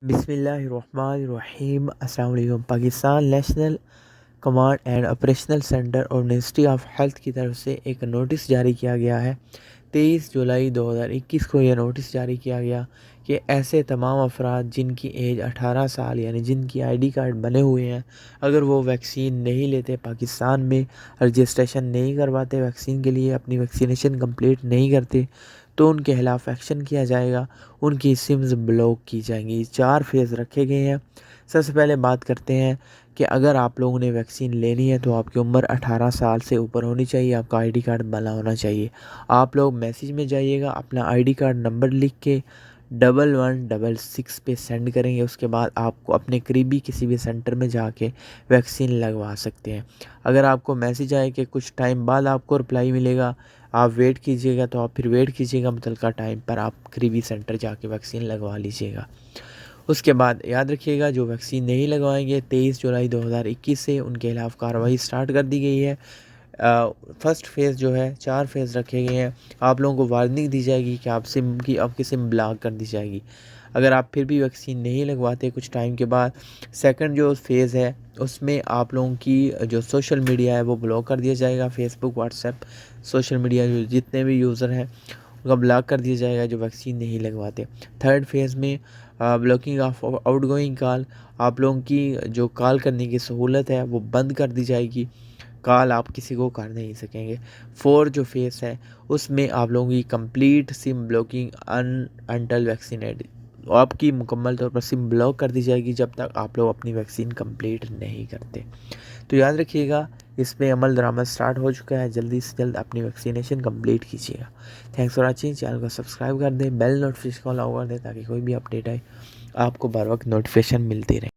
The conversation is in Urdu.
بسم اللہ الرحمن الرحیم۔ السلام علیکم۔ Pakistan national command and operational centre اور منسٹری آف ہیلتھ کی طرف سے ایک نوٹس جاری کیا گیا ہے۔ 23 جولائی 2021 کو یہ نوٹس جاری کیا گیا کہ ایسے تمام افراد جن کی ایج 18 سال یعنی جن کی آئی ڈی کارڈ بنے ہوئے ہیں، اگر وہ ویکسین نہیں لیتے، پاکستان میں رجسٹریشن نہیں کرواتے ویکسین کے لیے، اپنی ویکسینیشن کمپلیٹ نہیں کرتے، تو ان کے خلاف ایکشن کیا جائے گا، ان کی سمز بلاک کی جائیں گی۔ 4 فیز رکھے گئے ہیں۔ سب سے پہلے بات کرتے ہیں کہ اگر آپ لوگوں نے ویکسین لینی ہے تو آپ کی عمر 18 سال سے اوپر ہونی چاہیے، آپ کا آئی ڈی کارڈ بنا ہونا چاہیے۔ آپ لوگ میسیج میں جائیے گا، اپنا آئی ڈی کارڈ نمبر لکھ کے 1166 پہ سینڈ کریں گے۔ اس کے بعد آپ کو اپنے قریبی کسی بھی سینٹر میں جا کے ویکسین لگوا سکتے ہیں۔ اگر آپ کو میسیج آئے کہ کچھ ٹائم بعد آپ کو رپلائی ملے گا، آپ ویٹ کیجیے گا، تو آپ پھر ویٹ کیجیے گا، متعلقہ ٹائم پر آپ قریبی سینٹر جا کے ویکسین لگوا لیجیے گا۔ اس کے بعد یاد رکھیے گا، جو ویکسین نہیں لگوائیں گے 23 جولائی 2021 سے ان کے خلاف کاروائی سٹارٹ کر دی گئی ہے۔ فرسٹ فیز جو ہے، 4 فیز رکھے گئے ہیں۔ آپ لوگوں کو وارننگ دی جائے گی کہ آپ کی سم بلاک کر دی جائے گی اگر آپ پھر بھی ویکسین نہیں لگواتے کچھ ٹائم کے بعد۔ سیکنڈ جو فیز ہے اس میں آپ لوگوں کی جو سوشل میڈیا ہے وہ بلاک کر دیا جائے گا، فیس بک، واٹس ایپ، سوشل میڈیا جو جتنے بھی یوزر ہیں ان کا بلاک کر دیا جائے گا جو ویکسین نہیں لگواتے۔ تھرڈ فیز میں بلاکنگ آف آؤٹ گوئنگ کال، آپ لوگوں کی جو کال کرنے کی سہولت ہے وہ بند کر دی جائے گی، کال آپ کسی کو کر نہیں سکیں گے۔ فور جو فیس ہے اس میں آپ لوگوں کی کمپلیٹ سم بلاکنگ انٹل ویکسینیٹ، آپ کی مکمل طور پر سم بلاک کر دی جائے گی جب تک آپ لوگ اپنی ویکسین کمپلیٹ نہیں کرتے۔ تو یاد رکھیے گا، اس پہ عمل درآمد سٹارٹ ہو چکا ہے، جلدی سے جلد اپنی ویکسینیشن کمپلیٹ کیجیے گا۔ Thanks for watching. چینل کو سبسکرائب کر دیں، بیل نوٹیفیکیشن کو الاؤ کر دیں تاکہ کوئی بھی اپڈیٹ آئے آپ کو بر وقت نوٹیفیکیشن ملتی رہے۔